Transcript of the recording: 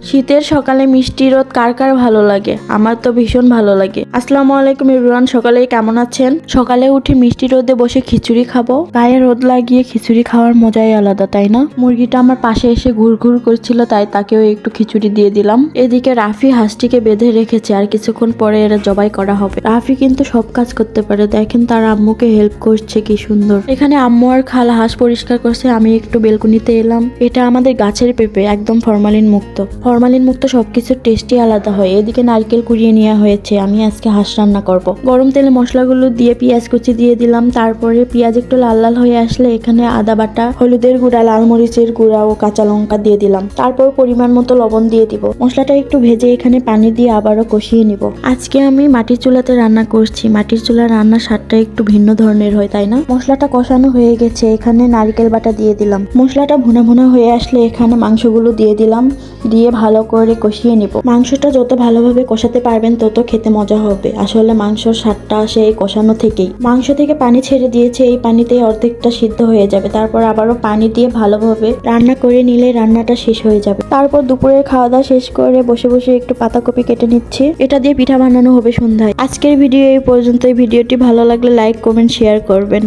শীতের সকালে মিষ্টি রোদ কার কার ভালো লাগে? আমার তো ভীষণ ভালো লাগে। আসসালামু আলাইকুম এভরিওয়ান, সকালে কেমন আছেন? সকালে উঠে মিষ্টি রোদে বসে খিচুড়ি খাবো। গায়ে রোদ লাগিয়ে খিচুড়ি খাওয়ার মজাই আলাদা, তাই না? মুরগিটা আমার পাশে এসে ঘুরঘুর করছিল, তাই তাকেও একটু খিচুড়ি দিয়ে দিলাম। এদিকে রাফি হাঁসটিকে বেঁধে রেখেছে, আর কিছুক্ষণ পরে এরা জবাই করা হবে। রাফি কিন্তু সব কাজ করতে পারে, দেখেন তার আম্মুকে হেল্প করছে, কি সুন্দর। এখানে আম্মু আর খালা হাঁস পরিষ্কার করছে, আমি একটু বেলকুনিতে এলাম। এটা আমাদের গাছের পেঁপে, একদম ফরমালিন মুক্ত। ফরমালিন মুক্ত সবকিছুর টেস্টই আলাদা হয়। এদিকে নারকেল কুড়িয়ে নেওয়া হয়েছে, আমি আজকে হাঁস রান্না করব। গরম তেলে মশলাগুলো দিয়ে পেঁয়াজ কুচি দিয়ে দিলাম। তারপরে পেঁয়াজ একটু লাল লাল হয়ে আসলে এখানে আদা বাটা, হলুদের গুঁড়া, লাল মরিচের গুঁড়া ও কাঁচা লঙ্কা দিয়ে দিলাম। তারপর পরিমাণ মতো লবণ দিয়ে দিব। মশলাটা একটু ভেজে এখানে পানি দিয়ে আবারও কষিয়ে নিব। আজকে আমি মাটির চুলাতে রান্না করছি। মাটির চুলার রান্নার স্বাদটা একটু ভিন্ন ধরনের হয়, তাই না? মশলাটা কষানো হয়ে গেছে, এখানে নারকেল বাটা দিয়ে দিলাম। মশলাটা ভুনা ভুনা হয়ে আসলে এখানে মাংসগুলো দিয়ে দিলাম, দিয়ে ভালো করে কষিয়ে নিব। মাংসটা যত ভালোভাবে কষাতে পারবেন তত খেতে মজা হবে। আসলে মাংসর স্বাদটা আসে এই কষানো থেকেই। মাংস থেকে পানি ছেড়ে দিয়েছে, এই পানিতে অর্ধেকটা সিদ্ধ হয়ে যাবে। তারপর আবারও পানি দিয়ে ভালোভাবে রান্না করে নিলে রান্নাটা শেষ হয়ে যাবে। তারপর দুপুরের খাওয়া দাওয়া শেষ করে বসে বসে একটু পাতাকপি কেটে নিচ্ছি। এটা দিয়ে পিঠা বানানো হবে সন্ধ্যায়। আজকের ভিডিও এই পর্যন্তই। ভিডিওটি ভালো লাগলে লাইক, কমেন্ট, শেয়ার করবেন।